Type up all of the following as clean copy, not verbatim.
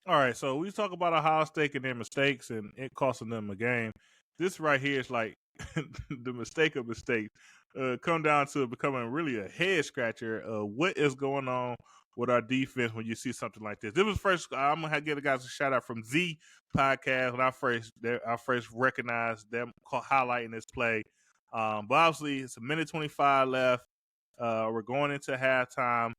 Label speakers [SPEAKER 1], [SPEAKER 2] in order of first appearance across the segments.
[SPEAKER 1] All right, so we talk about Ohio State and their mistakes and it costing them a game. This right here is like the mistake of mistakes. Come down to becoming really a head scratcher. What is going on with our defense when you see something like this? This was first. I'm gonna give the guys a shout out from Z podcast when I first recognized them highlighting this play. But obviously, it's a minute 25 left. We're going into halftime.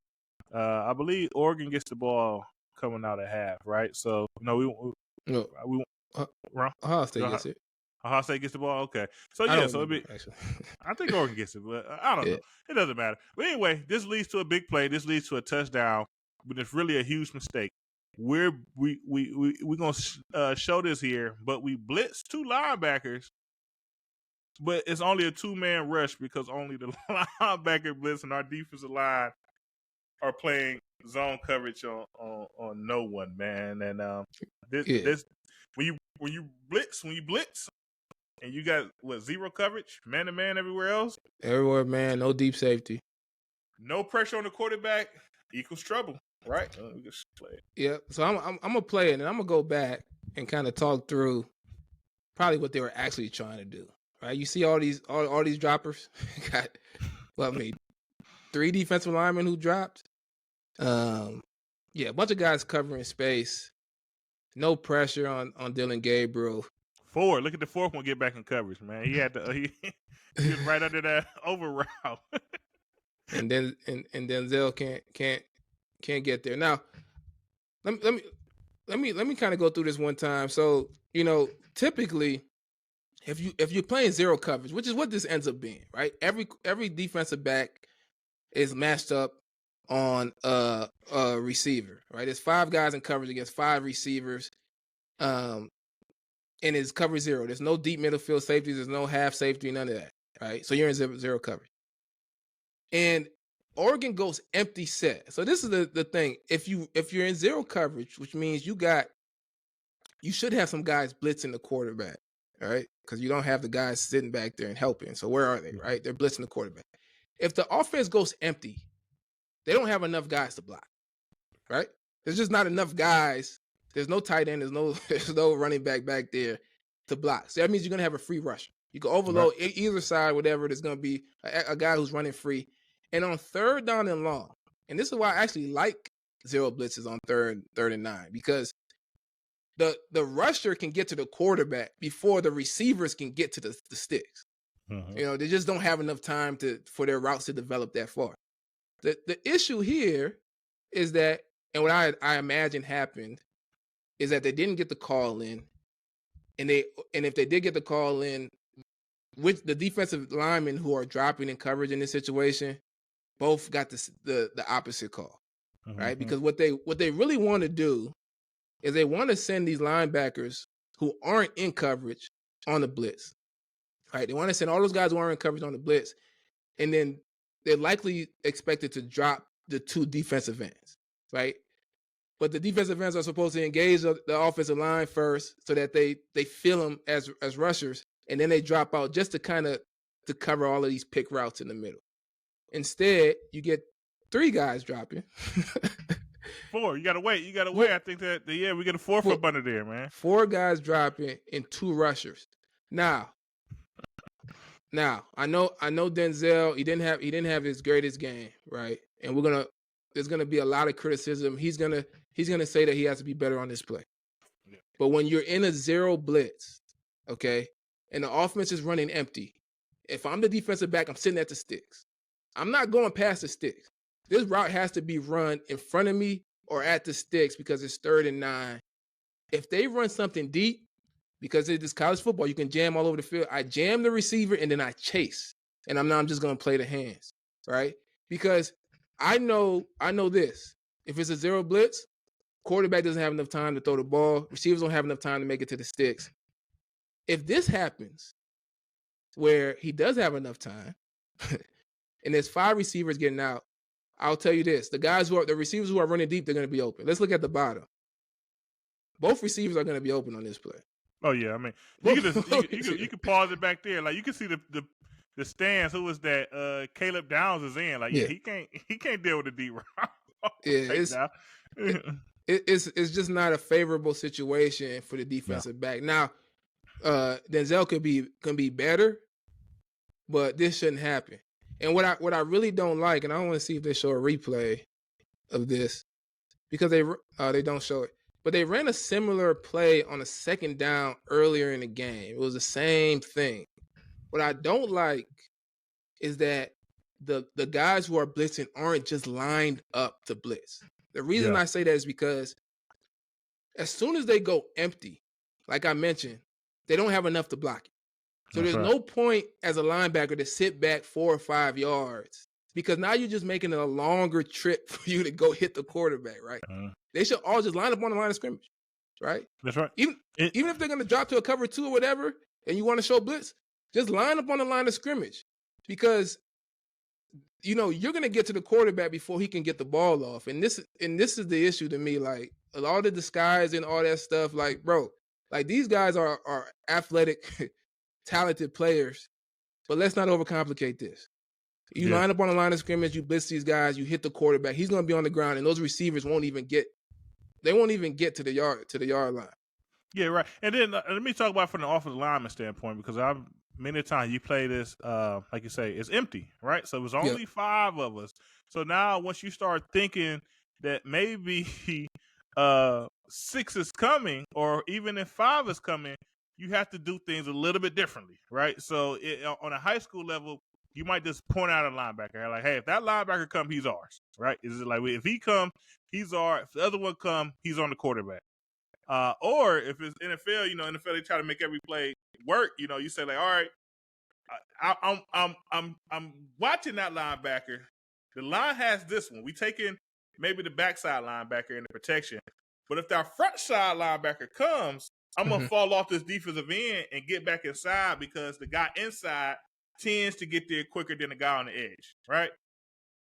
[SPEAKER 1] I believe Oregon gets the ball coming out at half, right? So
[SPEAKER 2] No, Ohio State gets it.
[SPEAKER 1] Ohio State gets the ball. Okay, so
[SPEAKER 2] I
[SPEAKER 1] yeah,
[SPEAKER 2] don't
[SPEAKER 1] so
[SPEAKER 2] remember, actually.
[SPEAKER 1] I think Oregon gets it, but I don't know. It doesn't matter. But anyway, this leads to a big play. This leads to a touchdown, but it's really a huge mistake. We're gonna show this here, but we blitz two linebackers, but it's only a 2-man rush because only the linebacker blitz and our defensive line are playing zone coverage on no one, man. And this when you blitz and you got zero coverage, man to man everywhere else.
[SPEAKER 2] Everywhere, man, no deep safety.
[SPEAKER 1] No pressure on the quarterback equals trouble, right? We just play it.
[SPEAKER 2] Yeah, so I'm gonna play it and I'm gonna go back and kind of talk through probably what they were actually trying to do. Right? You see all these droppers? Got 3 defensive linemen who dropped. Yeah, a bunch of guys covering space. No pressure on Dylan Gabriel.
[SPEAKER 1] 4. Look at the 4th one get back in coverage, man. He had to he was right under that over route.
[SPEAKER 2] and Denzel can't get there. Now, let me kind of go through this one time. So, typically if you're playing zero coverage, which is what this ends up being, right? Every defensive back is matched up on a receiver, right? There's 5 guys in coverage against 5 receivers. And it's cover 0. There's no deep middle field safeties. There's no half safety, none of that, right? So you're in zero coverage. And Oregon goes empty set. So this is the thing. If you're in zero coverage, which means you should have some guys blitzing the quarterback, right? Because you don't have the guys sitting back there and helping. So where are they, right? They're blitzing the quarterback. If the offense goes empty, they don't have enough guys to block, right? There's just not enough guys. There's no tight end. There's no running back there to block. So that means you're going to have a free rusher. You can overload either side, whatever. There's going to be a guy who's running free. And on 3rd down and long, and this is why I actually like zero blitzes on 3rd and 9, because the rusher can get to the quarterback before the receivers can get to the sticks.
[SPEAKER 1] Mm-hmm.
[SPEAKER 2] They just don't have enough time for their routes to develop that far. The issue here is that, and what I imagine happened, is that they didn't get the call in, and if they did get the call in, with the defensive linemen who are dropping in coverage in this situation, both got the opposite call, right? Because what they really want to do is they want to send these linebackers who aren't in coverage on the blitz, right? They want to send all those guys who aren't in coverage on the blitz, and then they're likely expected to drop the 2 defensive ends, right? But the defensive ends are supposed to engage the offensive line first so that they feel them as rushers, and then they drop out just to cover all of these pick routes in the middle. Instead, you get 3 guys dropping.
[SPEAKER 1] 4. You gotta wait. I think that we get a 4th up under there, man.
[SPEAKER 2] 4 guys dropping and 2 rushers. Now I know Denzel. He didn't have his greatest game, right? And there's gonna be a lot of criticism. He's gonna say that he has to be better on this play. Yeah. But when you're in a zero blitz, okay, and the offense is running empty, if I'm the defensive back, I'm sitting at the sticks. I'm not going past the sticks. This route has to be run in front of me or at the sticks because it's 3rd and 9. If they run something deep, because it is college football, you can jam all over the field. I jam the receiver and then I chase, and I'm just going to play the hands, right? Because I know this. If it's a zero blitz, quarterback doesn't have enough time to throw the ball. Receivers don't have enough time to make it to the sticks. If this happens, where he does have enough time, and there's 5 receivers getting out, I'll tell you this: the receivers who are running deep, they're going to be open. Let's look at the bottom. Both receivers are going to be open on this play.
[SPEAKER 1] Oh yeah, I mean, you can pause it back there. Like you can see the stands. Who was that? Caleb Downs is in. Like he can't deal with the deep route.
[SPEAKER 2] Yeah, it's just not a favorable situation for the defensive back. Now, Denzel can be better, but this shouldn't happen. And what I really don't like, and I want to see if they show a replay of this because they don't show it, but they ran a similar play on a second down earlier in the game. It was the same thing. What I don't like is that the guys who are blitzing aren't just lined up to blitz. The reason I say that is because as soon as they go empty, like I mentioned, they don't have enough to block it. So there's no point as a linebacker to sit back 4 or 5 yards because now you're just making it a longer trip for you to go hit the quarterback, right? They should all just line up on the line of scrimmage, right?
[SPEAKER 1] That's right.
[SPEAKER 2] Even if they're going to drop to a cover 2 or whatever, and you want to show blitz, just line up on the line of scrimmage because you're going to get to the quarterback before he can get the ball off. And this is the issue to me. Like all the disguise and all that stuff, like, bro, like these guys are athletic, talented players, but let's not overcomplicate this. You line up on the line of scrimmage, you blitz these guys, you hit the quarterback. He's going to be on the ground, and those receivers won't even get to the yard line.
[SPEAKER 1] Yeah, right. And then let me talk about from the offensive lineman standpoint because many times you play this, like you say, it's empty, right? So it was only 5 of us. So now once you start thinking that maybe 6 is coming, or even if 5 is coming, you have to do things a little bit differently, right? So on a high school level, you might just point out a linebacker, like, hey, if that linebacker come, he's ours, right? Is it like if he come, he's ours. If the other one come, he's on the quarterback. Or if it's NFL, NFL they try to make every play work. You say like, all right, I'm watching that linebacker. The line has this one. We taking maybe the backside linebacker in the protection, but if that front side linebacker comes, I'm gonna fall off this defensive end and get back inside because the guy inside tends to get there quicker than the guy on the edge, right?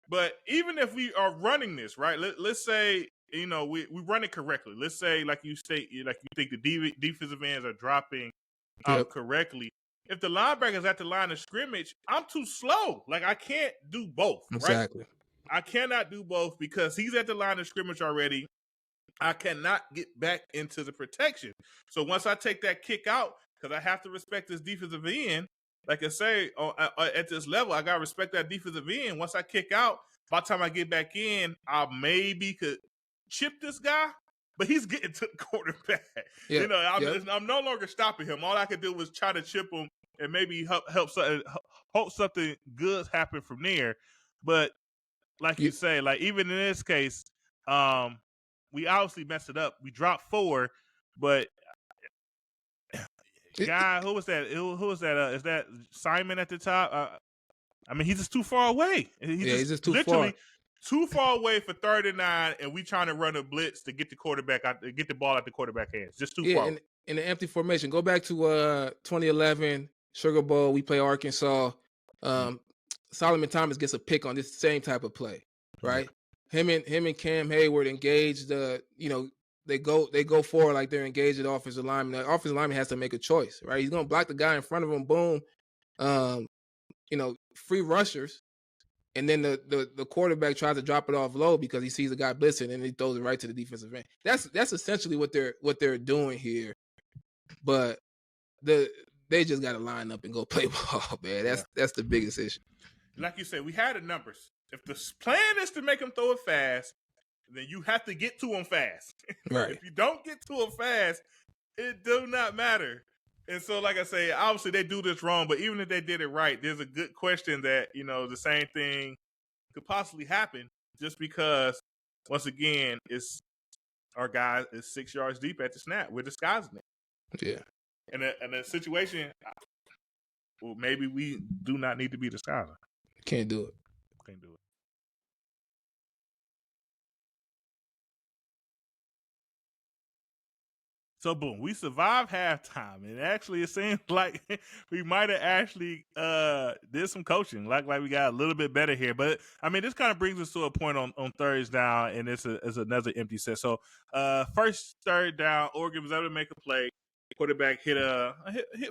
[SPEAKER 1] But even if we are running this, right? Let's say we run it correctly. Let's say like you think the defensive ends are dropping correctly. If the linebacker is at the line of scrimmage, I'm too slow. Like I can't do both.
[SPEAKER 2] Exactly.
[SPEAKER 1] Right? I cannot do both because he's at the line of scrimmage already. I cannot get back into the protection. So once I take that kick out, because I have to respect this defensive end, like I say, at this level, I got to respect that defensive end. Once I kick out, by the time I get back in, I maybe could chip this guy, but he's getting to the quarterback. I'm no longer stopping him. All I could do was try to chip him and maybe hope something good happen from there. But like you say, like even in this case, we obviously messed it up. We dropped 4, but guy, who was that? Who was that? Is that Simon at the top? I mean, he's just too far away.
[SPEAKER 2] He's just too
[SPEAKER 1] literally
[SPEAKER 2] far.
[SPEAKER 1] Too far away for 3rd and 9, and we trying to run a blitz to get the quarterback out, get the ball out the quarterback hands. Just too far.
[SPEAKER 2] In the empty formation. Go back to 2011 Sugar Bowl. We play Arkansas. Solomon Thomas gets a pick on this same type of play, right? Him and Cam Hayward engaged. They go forward like they're engaged at the offensive lineman. The offensive lineman has to make a choice, right? He's gonna block the guy in front of him. Boom. Free rushers. And then the quarterback tries to drop it off low because he sees a guy blitzing and he throws it right to the defensive end. That's essentially what they're doing here. But they just got to line up and go play ball, man. That's the biggest issue.
[SPEAKER 1] Like you said, we had the numbers. If the plan is to make him throw it fast, then you have to get to him fast.
[SPEAKER 2] Right.
[SPEAKER 1] If you don't get to him fast, it do not matter. And so, like I say, obviously they do this wrong, but even if they did it right, there's a good question that, the same thing could possibly happen just because, once again, our guy is 6 yards deep at the snap. We're disguising it.
[SPEAKER 2] Yeah.
[SPEAKER 1] And a situation, well, maybe we do not need to be disguising.
[SPEAKER 2] Can't do it.
[SPEAKER 1] Can't do it. So boom, we survived halftime, and actually it seems like we might have actually did some coaching, like we got a little bit better here. But I mean, this kind of brings us to a point on 3rd down, and it's another empty set. So first 3rd down, Oregon was able to make a play. Quarterback hit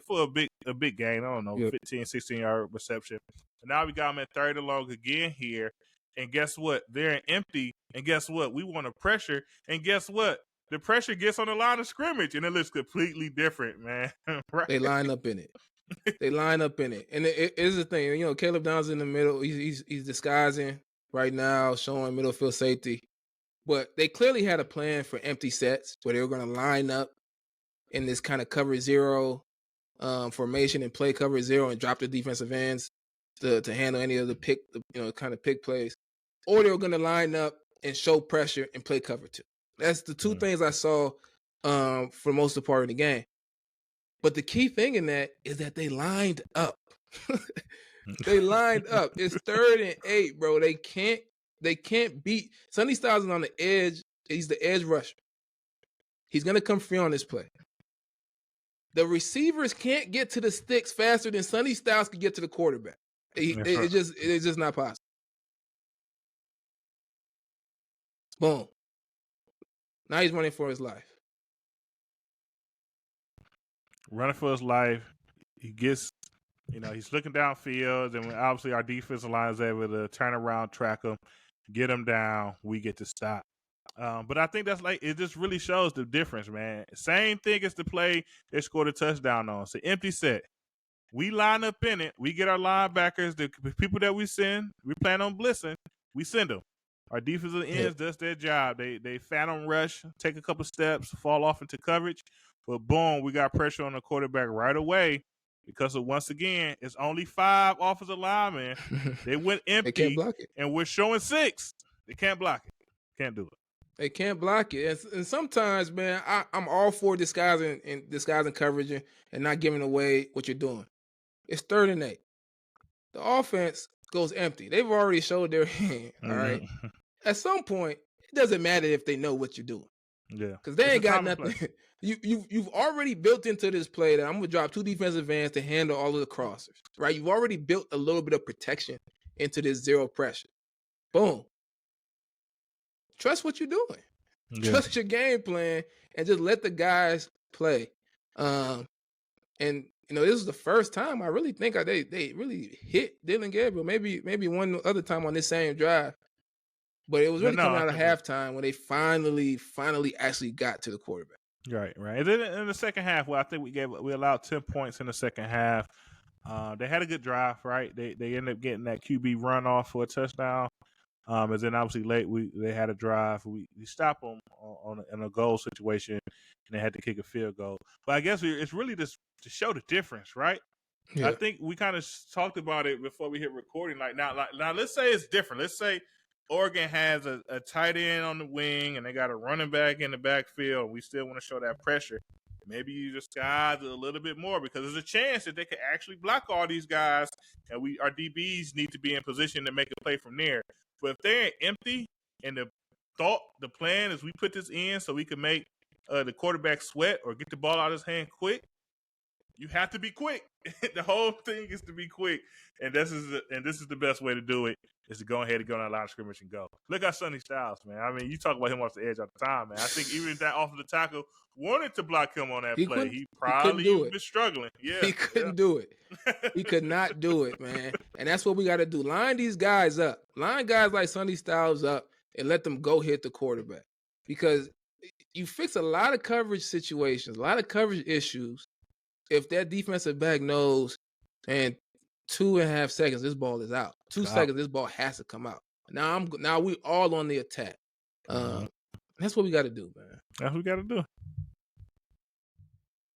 [SPEAKER 1] for a big gain. I don't know, 15, 16-yard reception. And now we got him at 3rd and long again here, and guess what? They're empty, and guess what? We want to pressure, and guess what? The pressure gets on the line of scrimmage, and it looks completely different, man. Right?
[SPEAKER 2] They line up in it. They line up in it, and it is the thing. You know, Caleb Downs in the middle. He's disguising right now, showing middle field safety. But they clearly had a plan for empty sets where they were going to line up in this kind of cover zero formation and play cover zero and drop the defensive ends to handle any of the pick, kind of pick plays, or they were going to line up and show pressure and play cover two. That's the two things I saw for most of the part of the game. But the key thing in that is that they lined up. They lined up. It's 3rd and 8, bro. They can't beat. Sonny Styles is on the edge. He's the edge rusher. He's gonna come free on this play. The receivers can't get to the sticks faster than Sonny Styles can get to the quarterback. It's just not possible. Boom. Now he's running for his life.
[SPEAKER 1] Running for his life. He gets, he's looking downfield, and obviously our defensive line is able to turn around, track him, get him down. We get to stop. But I think that's it just really shows the difference, man. Same thing as the play they scored a touchdown on. It's an empty set. We line up in it. We get our linebackers, the people that we send, we plan on blitzing, we send them. Our defensive ends does their job. They phantom rush, take a couple steps, fall off into coverage. But boom, we got pressure on the quarterback right away because once again, it's only 5 offensive linemen. They went empty,
[SPEAKER 2] they can't block it.
[SPEAKER 1] And we're showing 6. They can't block it. Can't do it.
[SPEAKER 2] They can't block it. And sometimes, man, I'm all for disguising coverage and not giving away what you're doing. It's 3rd and 8. The offense goes empty. They've already showed their hand. All right. At some point, it doesn't matter if they know what you're doing.
[SPEAKER 1] Yeah.
[SPEAKER 2] Because they ain't got nothing. You've already built into this play that I'm gonna drop 2 defensive ends to handle all of the crossers. Right? You've already built a little bit of protection into this zero pressure. Boom. Trust what you're doing. Yeah. Trust your game plan and just let the guys play. And this is the first time I really think they really hit Dylan Gabriel. Maybe one other time on this same drive. But it was really coming out of halftime when they finally actually got to the quarterback.
[SPEAKER 1] Right. And then in the second half, I think we allowed 10 points in the second half. They had a good drive, right? They ended up getting that QB run off for a touchdown. And then obviously late they had a drive. We stopped them in a goal situation, and they had to kick a field goal. But I guess it's really just to show the difference, right? Yeah. I think we kind of talked about it before we hit recording. Now, let's say it's different. Let's say Oregon has a tight end on the wing, and they got a running back in the backfield, and we still want to show that pressure. Maybe you disguise it a little bit more because there's a chance that they could actually block all these guys, and our DBs need to be in position to make a play from there. But if they're empty and the plan is we put this in so we can make the quarterback sweat or get the ball out of his hand quick, you have to be quick. The whole thing is to be quick, and this is the best way to do it is to go ahead and go on that line of scrimmage and go. Look at Sonny Styles, man. I mean, you talk about him off the edge all the time, man. I think even that offensive tackle wanted to block him on that play. He probably was struggling. Yeah,
[SPEAKER 2] he couldn't do it. He could not do it, man. And that's what we got to do. Line these guys up. Line guys like Sonny Styles up and let them go hit the quarterback. Because you fix a lot of coverage situations, a lot of coverage issues. If that defensive back knows, and 2.5 seconds, this ball is out. 2 seconds, this ball has to come out. Now we all on the attack. That's what we got to do, man.
[SPEAKER 1] That's what we got to do.